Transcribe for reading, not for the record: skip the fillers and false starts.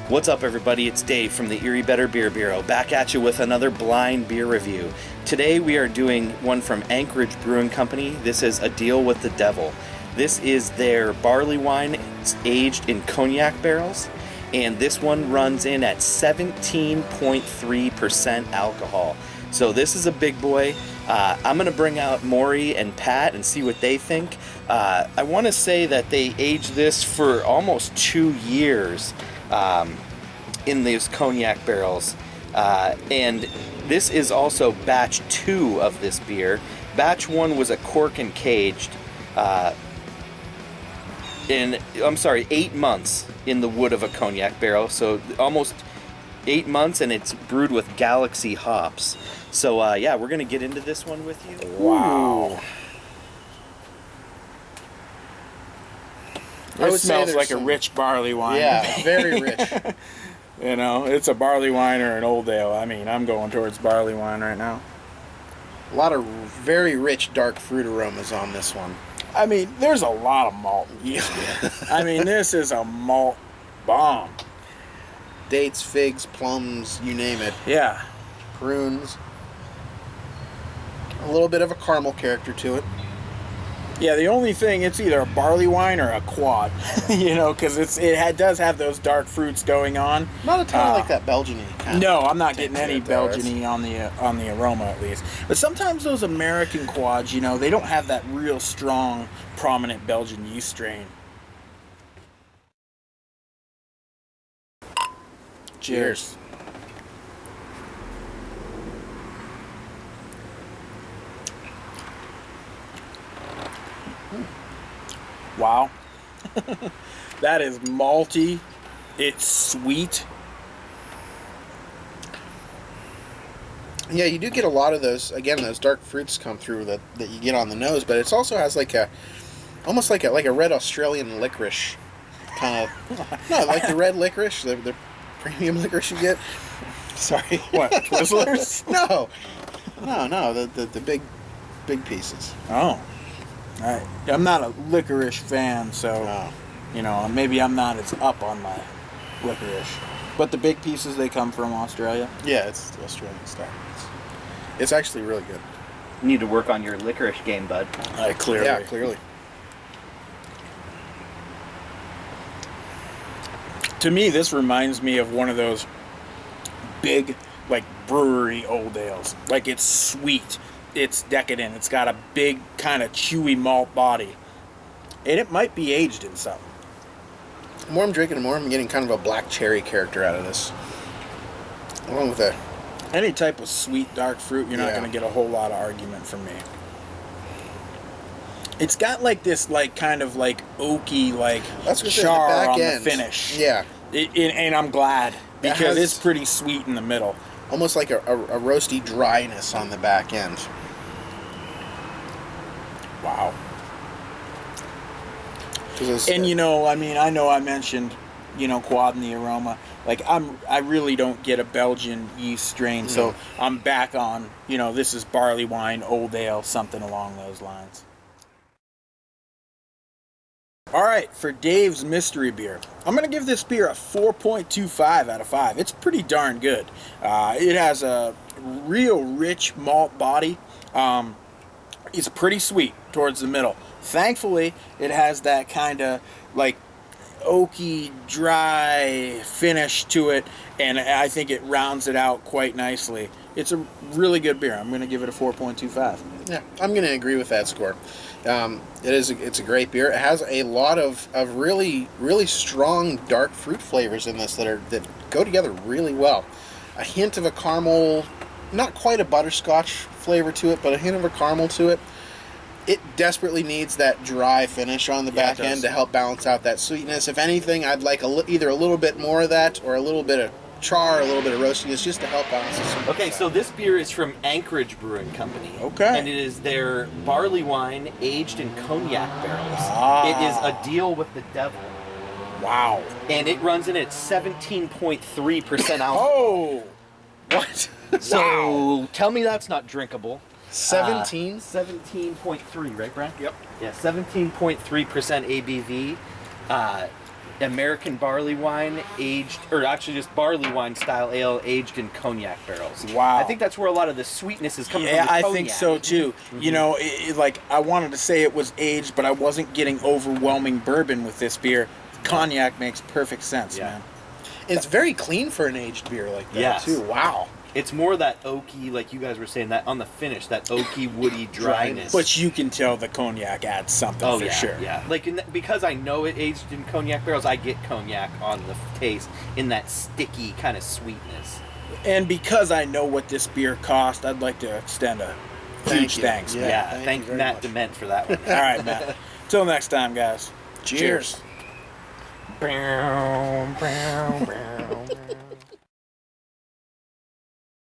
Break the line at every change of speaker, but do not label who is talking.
What's up, everybody? It's Dave from the Erie Better Beer Bureau, back at you with another blind beer review. Today we are doing one from Anchorage Brewing Company. This is A Deal with the Devil. This is their barley wine. It's aged in cognac barrels, and this one runs in at 17.3% alcohol. So this is a big boy. I'm going to bring out Maury and Pat and see what they think. I want to say that they aged this for almost 2 years in these cognac barrels. And this is also batch 2 of this beer. Batch 1 was a cork and caged. 8 months in the wood of a cognac barrel. So almost 8 months, and it's brewed with Galaxy hops. So yeah, we're gonna get into this one with you.
Wow. It smells like a rich barley wine.
Yeah, very rich.
You know, it's a barley wine or an old ale. I mean, I'm going towards barley wine right now.
A lot of very rich dark fruit aromas on this one.
I mean, there's a lot of malt in yeast beer. I mean, this is a malt bomb.
Dates, figs, plums, you name it.
Yeah.
Prunes. A little bit of a caramel character to it.
Yeah, the only thing, it's either a barley wine or a quad, you know, because it does have those dark fruits going on.
Not a ton like that Belgian-y kind.
No, I'm not getting any Belgian-y on the aroma, at least. But sometimes those American quads, you know, they don't have that real strong, prominent Belgian yeast strain. Cheers. Wow. That is malty. It's sweet.
Yeah, you do get a lot of those, again, those dark fruits come through that you get on the nose, but it also has almost like a red Australian licorice kind of. No, like the red licorice, the premium licorice you get. Sorry.
What, Twizzlers?
No, the big pieces.
Oh. I'm not a licorice fan, so, you know, maybe I'm not as up on my licorice. But the big pieces, they come from Australia?
Yeah, it's the Australian style. It's actually really good.
You need to work on your licorice game, bud.
Clearly.
Yeah, clearly.
To me, this reminds me of one of those big, like, brewery old ales. Like, it's sweet. It's decadent. It's got a big kind of chewy malt body. And it might be aged in something.
The more I'm drinking, the more I'm getting kind of a black cherry character out of this. Along with
any type of sweet dark fruit, you're not going to get a whole lot of argument from me. It's got like this like kind of like oaky like char on the finish.
Yeah.
And I'm glad because it's pretty sweet in the middle.
Almost like a roasty dryness on the back end.
Wow. And you know, I mean, I know I mentioned, you know, quad in the aroma. Like I really don't get a Belgian yeast strain, so I'm back on, you know, this is barley wine, old ale, something along those lines. All right, for Dave's mystery beer, I'm going to give this beer a 4.25 out of 5. It's pretty darn good. It has a real rich malt body. It's pretty sweet towards the middle. Thankfully, it has that kind of like oaky, dry finish to it, and I think it rounds it out quite nicely. It's a really good beer. I'm going to give it a 4.25.
Yeah, I'm going to agree with that score. It's a great beer. It has a lot of really, really strong dark fruit flavors in this that go together really well. A hint of a caramel, not quite a butterscotch flavor to it, but a hint of a caramel to it. It desperately needs that dry finish on the back end to help balance out that sweetness. If anything, I'd like either a little bit more of that or a little bit of char, a little bit of roastiness, just to help balance the sweetness.
Okay, so this beer is from Anchorage Brewing Company.
Okay.
And it is their barley wine aged in cognac barrels. It is A Deal with the Devil.
Wow.
And it runs in at 17.3% alcohol.
Oh!
What?
So tell me that's not drinkable.
17?
17.3, right, Brad?
Yep.
Yeah, 17.3% ABV. American barley wine aged, or actually just barley wine style ale aged in cognac barrels.
Wow.
I think that's where a lot of the sweetness is coming
Yeah,
from. The
I
cognac.
think so too. You know, like I wanted to say it was aged, but I wasn't getting overwhelming bourbon with this beer. Cognac makes perfect sense,
Yeah.
man.
It's very clean for an aged beer like that
Yes.
too. Wow.
It's more that oaky, like you guys were saying, that on the finish, that oaky, woody dryness.
But you can tell the cognac adds something
oh
for
yeah,
sure.
yeah. Like because I know it aged in cognac barrels, I get cognac on the taste in that sticky kind of sweetness.
And because I know what this beer cost, I'd like to extend a huge
you.
thanks,
Yeah.
man.
Yeah,
thank
thank
you very
Matt
much.
Dement for that one.
All right, Matt. Till next time, guys. Cheers.
Cheers.